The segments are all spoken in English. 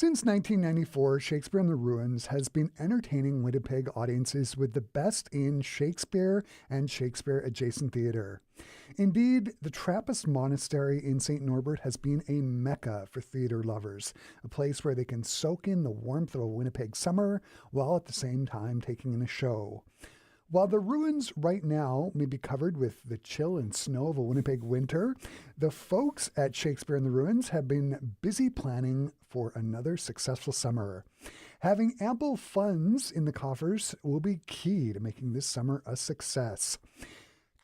Since 1994, Shakespeare in the Ruins has been entertaining Winnipeg audiences with the best in Shakespeare and Shakespeare-adjacent theatre. Indeed, the Trappist Monastery in St. Norbert has been a mecca for theatre lovers, a place where they can soak in the warmth of a Winnipeg summer while at the same time taking in a show. While the ruins right now may be covered with the chill and snow of a Winnipeg winter, the folks at Shakespeare in the Ruins have been busy planning for another successful summer. Having ample funds in the coffers will be key to making this summer a success.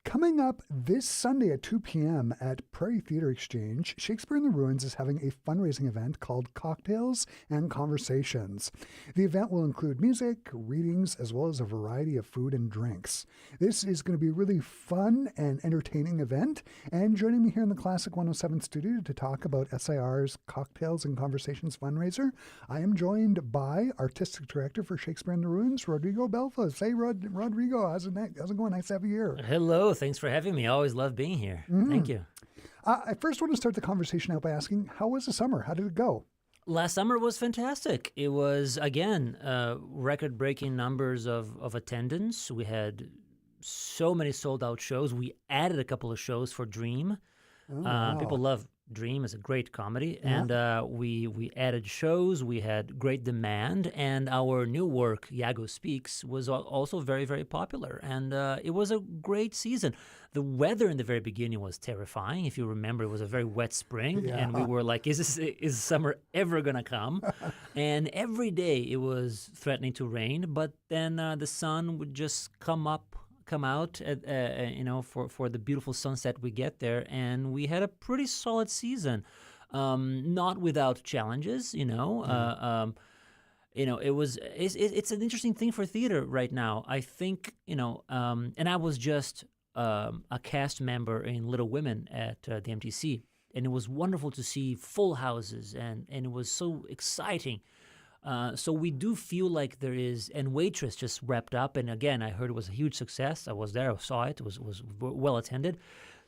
Coming up this Sunday at 2 p.m. at Prairie Theatre Exchange, Shakespeare in the Ruins is having a fundraising event called Cocktails and Conversations. The event will include music, readings, as well as a variety of food and drinks. This is going to be a really fun and entertaining event, and joining me here in the Classic 107 studio to talk about SIR's Cocktails and Conversations fundraiser, I am joined by Artistic Director for Shakespeare in the Ruins, Rodrigo Beilfuss. Hey, Rodrigo, how's it going? Nice to have you here. Hello. Thanks for having me. I always love being here. Thank you. I first want to start the conversation out by asking, how was the summer? How did it go? Last summer was fantastic. It was, again, record-breaking numbers of attendance. We had so many sold-out shows. We added a couple of shows for Dream. Oh, wow. People love Dream. It's a great comedy. Yeah. And we added shows. We had great demand. And our new work, Iago Speaks, was also very, very popular. And it was a great season. The weather in the very beginning was terrifying. If you remember, it was a very wet spring. Yeah. And we were like, is summer ever going to come? And every day it was threatening to rain. But then the sun would just come out for the beautiful sunset we get there, and we had a pretty solid season, not without challenges. It's an interesting thing for theater right now. I think and I was just a cast member in Little Women at the MTC, and it was wonderful to see full houses, and it was so exciting. So we do feel like there is, and Waitress just wrapped up, and again, I heard it was a huge success. I was there, I saw it, it was well attended.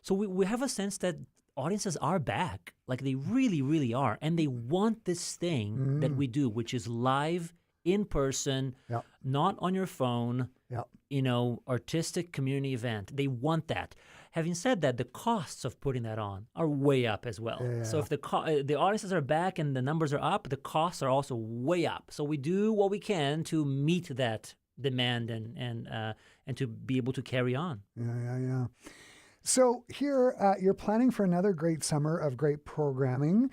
So we have a sense that audiences are back, like they really, really are, and they want this thing that we do, which is live, in person, not on your phone, artistic community event. They want that. Having said that, the costs of putting that on are way up as well. Yeah. So if the audiences are back and the numbers are up, the costs are also way up. So we do what we can to meet that demand and to be able to carry on. Yeah. So here you're planning for another great summer of great programming.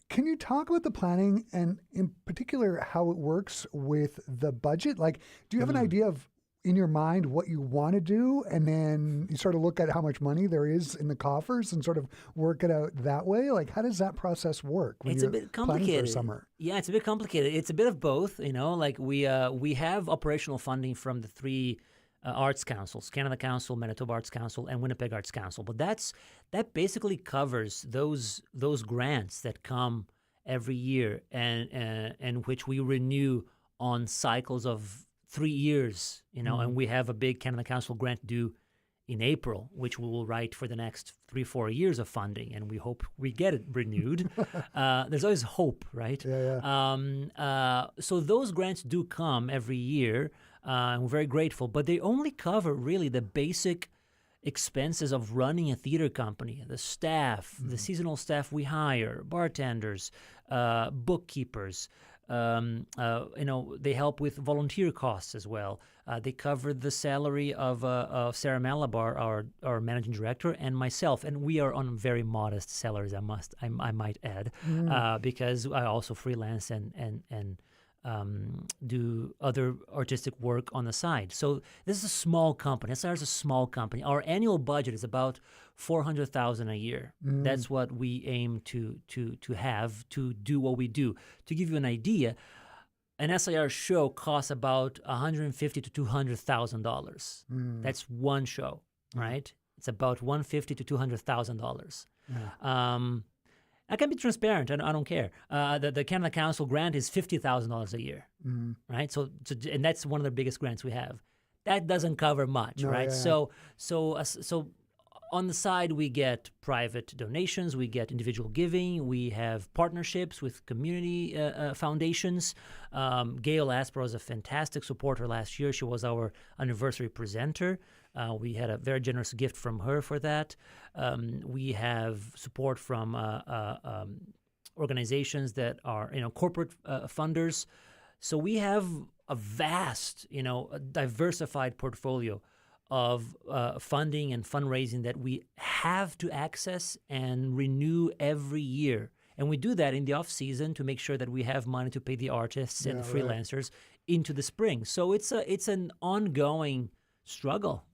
Can you talk about the planning and in particular how it works with the budget? Like, do you have an idea of in your mind what you want to do, and then you sort of look at how much money there is in the coffers and sort of work it out that way? Like, how does that process work when it's you're a bit complicated. Planning for summer? Yeah, it's a bit complicated. It's a bit of both. Like we have operational funding from the three arts councils: Canada Council, Manitoba Arts Council, and Winnipeg Arts Council. But that basically covers those grants that come every year and which we renew on cycles of 3 years, and we have a big Canada Council grant due in April, which we will write for the next 3-4 years of funding, and we hope we get it renewed. There's always hope, right? Yeah. So those grants do come every year, and we're very grateful, but they only cover really the basic expenses of running a theater company, the staff, the seasonal staff we hire, bartenders, bookkeepers. They help with volunteer costs as well. They cover the salary of Sarah Malabar, our managing director, and myself. And we are on very modest salaries, I might add, because I also freelance and do other artistic work on the side. So this is a small company. SIR is a small company. Our annual budget is about $400,000 a year. That's what we aim to have to do what we do. To give you an idea, an SIR show costs about $150,000 to $200,000. That's one show, right? It's about $150,000 to $200,000. Yeah. I can be transparent. I don't care. The Canada Council grant is $50,000 a year, right? So and that's one of the biggest grants we have. That doesn't cover much, right? Yeah. So On the side, we get private donations, we get individual giving, we have partnerships with community foundations. Gail Asper was a fantastic supporter last year. She was our anniversary presenter. We had a very generous gift from her for that. We have support from organizations that are, corporate funders. So we have a vast, a diversified portfolio of funding and fundraising that we have to access and renew every year. And we do that in the off season to make sure that we have money to pay the artists and freelancers into the spring. So it's an ongoing struggle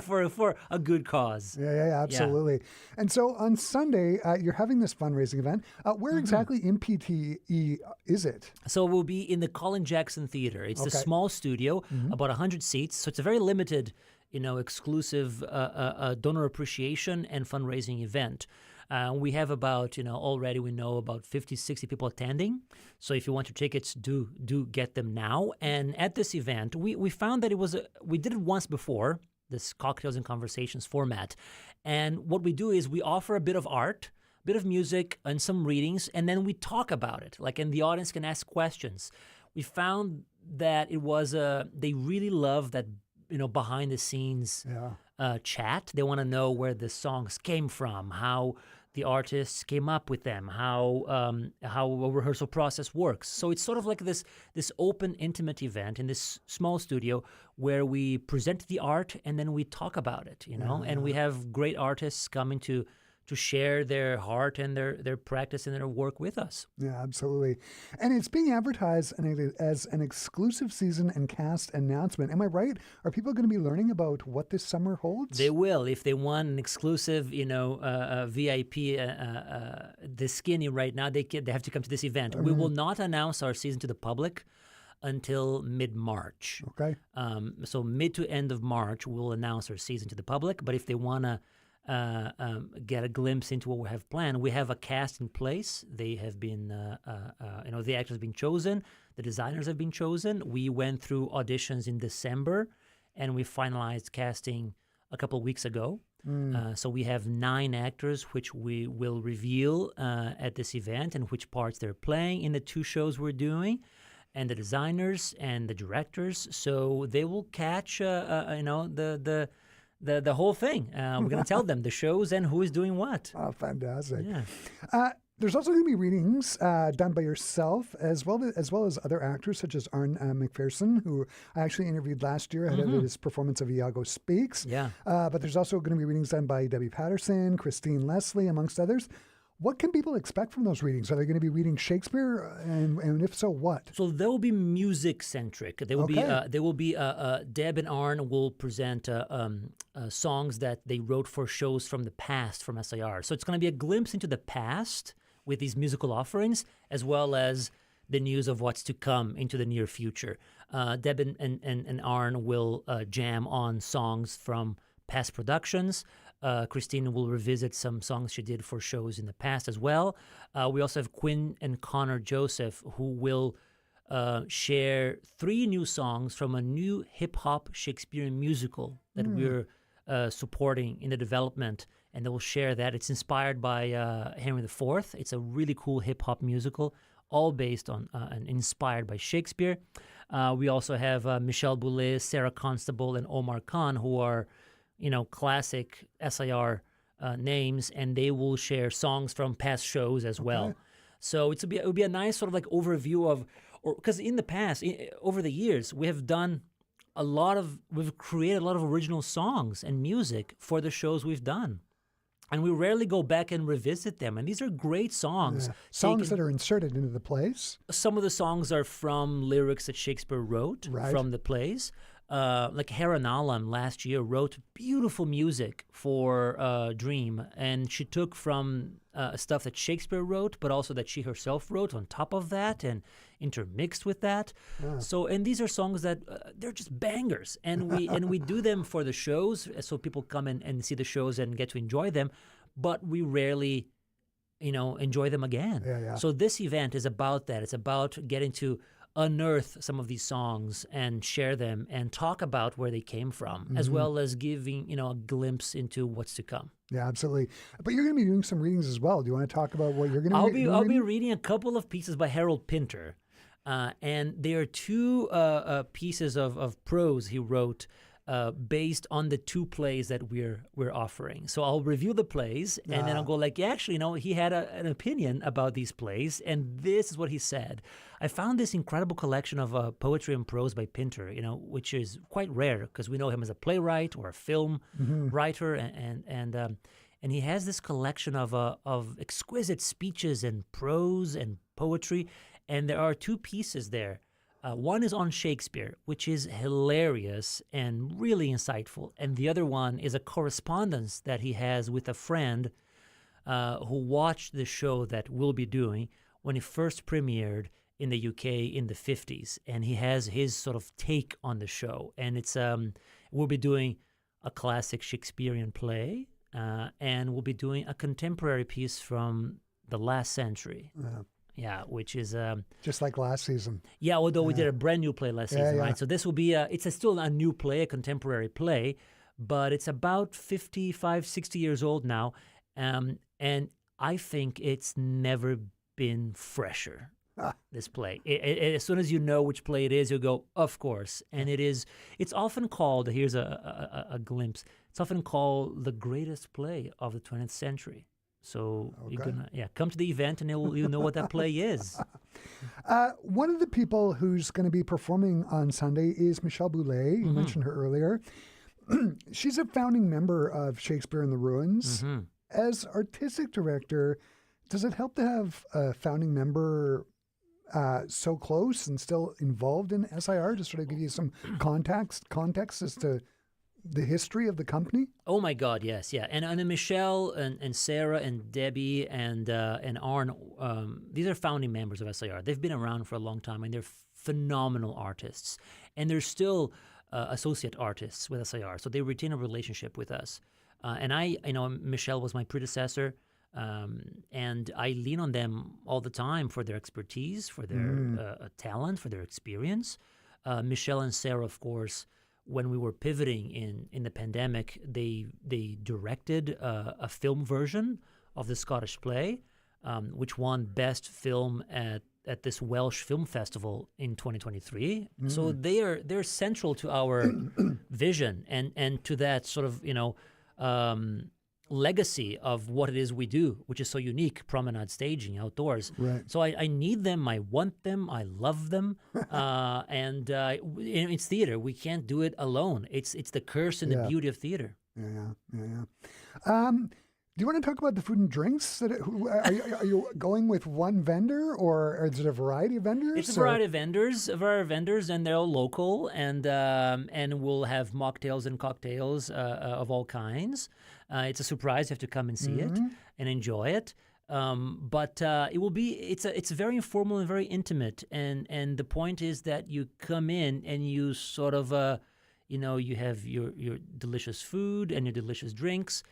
for a good cause. Yeah, absolutely. Yeah. And so on Sunday, you're having this fundraising event. Where exactly in PTE is it? So we'll be in the Colin Jackson Theater. It's a small studio, about 100 seats. So it's a very limited, exclusive donor appreciation and fundraising event. We have about, already we know about 50, 60 people attending. So if you want your tickets, do get them now. And at this event, we found that we did it once before, this Cocktails and Conversations format. And what we do is we offer a bit of art, a bit of music, and some readings, and then we talk about it. And the audience can ask questions. We found that they really love that, behind the scenes chat. They want to know where the songs came from, how the artists came up with them, how a rehearsal process works. So it's sort of like this open, intimate event in this small studio where we present the art and then we talk about it, and we have great artists coming to share their heart and their practice and their work with us. Yeah, absolutely. And it's being advertised as an exclusive season and cast announcement. Am I right? Are people going to be learning about what this summer holds? They will. If they want an exclusive, VIP, the skinny right now, they have to come to this event. We will not announce our season to the public until mid-March. Okay. So mid to end of March, we'll announce our season to the public. But if they want to get a glimpse into what we have planned, we have a cast in place. They have been, the actors have been chosen. The designers have been chosen. We went through auditions in December, and we finalized casting a couple of weeks ago. So we have 9 actors, which we will reveal at this event and which parts they're playing in the 2 shows we're doing, and the designers and the directors. So they will catch, the whole thing. We're going to tell them the shows and who is doing what. Oh, fantastic. Yeah. There's also going to be readings done by yourself as well as other actors such as Arne McPherson, who I actually interviewed last year ahead of his performance of Iago Speaks. Yeah. But there's also going to be readings done by Debbie Patterson, Christine Leslie, amongst others. What can people expect from those readings? Are they going to be reading Shakespeare, and if so, what? So they will be music centric. They will be. Deb and Arne will present songs that they wrote for shows from the past from SIR. So it's going to be a glimpse into the past with these musical offerings, as well as the news of what's to come into the near future. Deb and Arne will jam on songs from past productions. Christine will revisit some songs she did for shows in the past as well. We also have Quinn and Connor Joseph, who will share 3 new songs from a new hip-hop Shakespearean musical that we're supporting in the development, and they will share that. It's inspired by Henry IV. It's a really cool hip-hop musical, all based on and inspired by Shakespeare. We also have Michelle Boulez, Sarah Constable, and Omar Khan, who are classic SIR names, and they will share songs from past shows as well. So it would be a nice sort of like overview of, because in the past, over the years, we've created a lot of original songs and music for the shows we've done. And we rarely go back and revisit them. And these are great songs. Yeah. Songs that are inserted into the plays. Some of the songs are from lyrics that Shakespeare wrote from the plays. Like Hera Allam last year wrote beautiful music for Dream, and she took from stuff that Shakespeare wrote, but also that she herself wrote on top of that and intermixed with that. Yeah. So, and these are songs that they're just bangers, and we do them for the shows, so people come and see the shows and get to enjoy them, but we rarely enjoy them again. Yeah. So this event is about that. It's about getting to unearth some of these songs and share them and talk about where they came from, as well as giving, a glimpse into what's to come. Yeah, absolutely. But you're going to be doing some readings as well. Do you want to talk about what you're going to be I'll be reading a couple of pieces by Harold Pinter. And there are two pieces of prose he wrote based on the two plays that we're offering. So I'll review the plays, and then I'll go like, he had an opinion about these plays, and this is what he said. I found this incredible collection of poetry and prose by Pinter, which is quite rare because we know him as a playwright or a film writer, and he has this collection of exquisite speeches and prose and poetry, and there are two pieces there. One is on Shakespeare, which is hilarious and really insightful. And the other one is a correspondence that he has with a friend who watched the show that we'll be doing when it first premiered in the UK in the 50s. And he has his sort of take on the show. And it's we'll be doing a classic Shakespearean play, and we'll be doing a contemporary piece from the last century. Yeah, which is just like last season. Yeah, although we did a brand new play last season, right? So this will be it's still a new play, a contemporary play, but it's about 55, 60 years old now, and I think it's never been fresher. This play. As soon as you know which play it is, you'll go, of course. And it's often called. Here's a glimpse. It's often called the greatest play of the 20th century. So you're gonna come to the event and you'll know what that play is. One of the people who's going to be performing on Sunday is Michelle Boulay. You mentioned her earlier. She's a founding member of Shakespeare in the Ruins. As artistic director, does it help to have a founding member so close and still involved in SIR to sort of give you some context as to the history of the company? Oh my God, yes, yeah. And Michelle and Sarah and Debbie and Arn, these are founding members of SIR. They've been around for a long time, and they're phenomenal artists. And they're still associate artists with SIR, so they retain a relationship with us. And Michelle was my predecessor, and I lean on them all the time for their expertise, for their talent, for their experience. Michelle and Sarah, of course, when we were pivoting in the pandemic, they directed a film version of the Scottish play, which won Best Film at this Welsh Film Festival in 2023. So they're central to our vision and to that sort of legacy of what it is we do, which is so unique, promenade staging outdoors. Right. So I need them, I want them, I love them, and it's theater. We can't do it alone. It's the curse and the beauty of theater. Do you want to talk about the food and drinks? Are you going with one vendor, or is it a variety of vendors? It's a variety of vendors, and they're all local, and we'll have mocktails and cocktails of all kinds. It's a surprise. You have to come and see it and enjoy it. But it will be. It's very informal and very intimate, and the point is that you come in and you sort of you have your delicious food and your delicious drinks.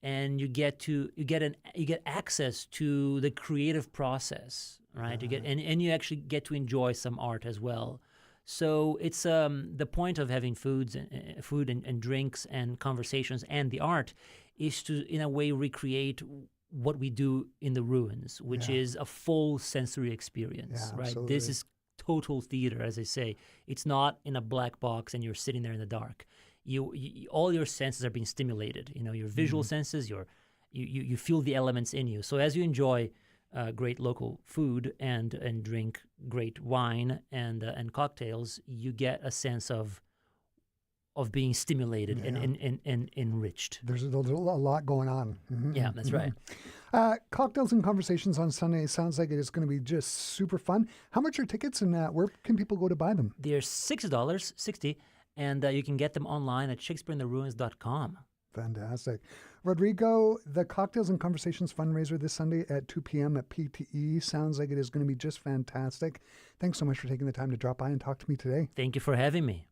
And you get access to the creative process, right? You get and you actually get to enjoy some art as well. So it's the point of having food and drinks and conversations and the art is to, in a way, recreate what we do in the Ruins, which is a full sensory experience, right? Absolutely. This is total theater, as I say. It's not in a black box and you're sitting there in the dark. You all your senses are being stimulated. Your visual senses, you feel the elements in you. So as you enjoy great local food and drink great wine and cocktails, you get a sense of being stimulated and enriched. There's a lot going on. Yeah, that's right. Cocktails and conversations on Sunday sounds like it is going to be just super fun. How much are tickets, and where can people go to buy them? They're $60, and you can get them online at shakespeareintheruins.com. Fantastic. Rodrigo, the Cocktails and Conversations fundraiser this Sunday at 2 p.m. at PTE sounds like it is going to be just fantastic. Thanks so much for taking the time to drop by and talk to me today. Thank you for having me.